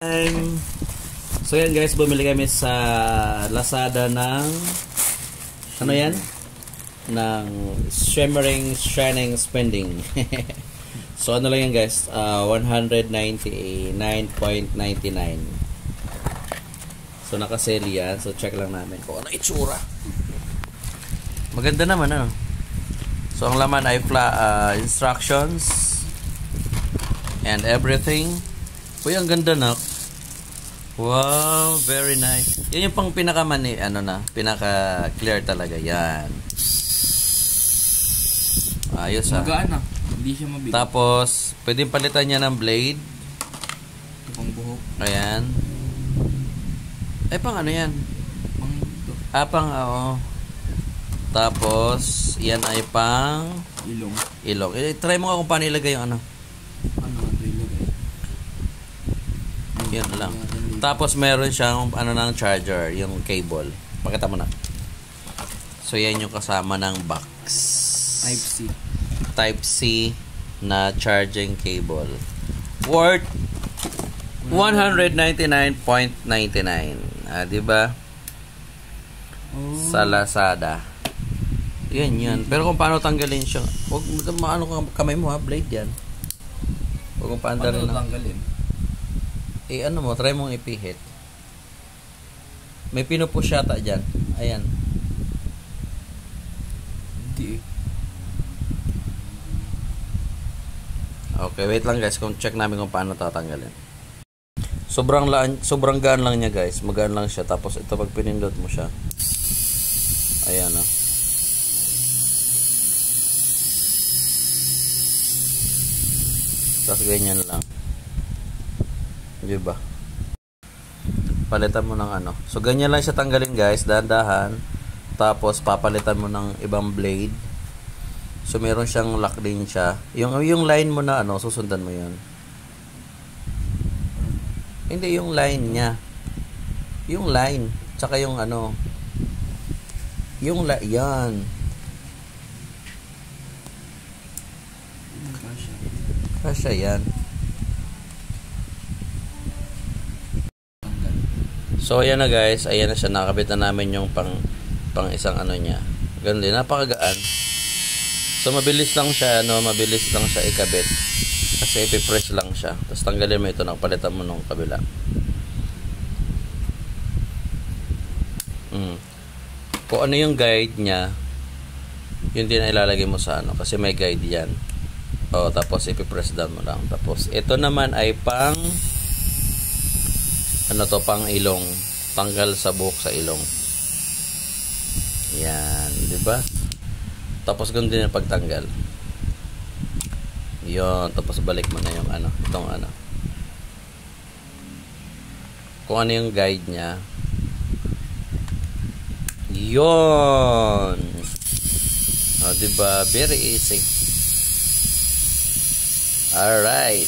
And, so yan guys, bumili kami sa Lazada ng ano yan? Ng shining spending. So ano lang yan guys, 199.99. So naka-sale yan. So check lang namin kung ano itsura. Maganda naman ano. So ang laman ay instructions and everything. Uy, ang ganda na. Wow, very nice. Yan yung pang pinaka-clear talaga. Yan. Ayos ah. Magaan na. Hindi siya mabigat. Tapos, pwedeng palitan niya ng blade. Pang buhok. Ayan. Eh, pang ano yan? Pang ito. Oo. Tapos, yan ay pang ilong. Try mo nga kung paano ilagay yung ano. Ano ito ilagay? Yan lang. Tapos meron siyang ng charger, yung cable. Pakita mo na. So yan yung kasama ng box. Type C na charging cable. Worth 199.99. Di ba? Sa Lazada. Yan. Pero kung paano tanggalin siya, huwag maano kamay mo ha, blade yan. Huwag mong paanda rin. Paano tanggalin? Ano mo, try mong ipihit. May pinupush yata dyan. Ayan. Hindi. Okay, wait lang guys. Kung check namin kung paano tatanggalin. Sobrang gaan lang niya guys. Magaan lang siya. Tapos ito pag pinindot mo siya. Ayan o. Tapos ganyan lang. Diba? Palitan mo ng ano. So, ganyan lang siya tanggalin guys. Dahan-dahan. Tapos, papalitan mo ng ibang blade. So, meron siyang lock din siya. Yung line mo na ano, susundan mo yun. Hindi, yung line niya. Yung line. Tsaka yung ano. Yan. Kasya yan. So ayan na guys, ayan na siya, nakakabit na namin yung pang isang ano niya. Ganun din, napakagaan. So mabilis lang siya ikabit. Kasi ipipress lang siya. Tapos tanggalin mo ito, nakapalitan mo nung kabila. Kung ano yung guide niya, yun din na ilalagay mo sa ano, kasi may guide yan. Tapos ipipress down mo lang. Tapos ito naman ay pang pang ilong, tanggal sa buhok sa ilong. Yan, di ba? Tapos ganun din ang pagtanggal. Yon, tapos balik mo na yung itong kung ano yung guide niya. Yon. Di ba? Very easy. Alright.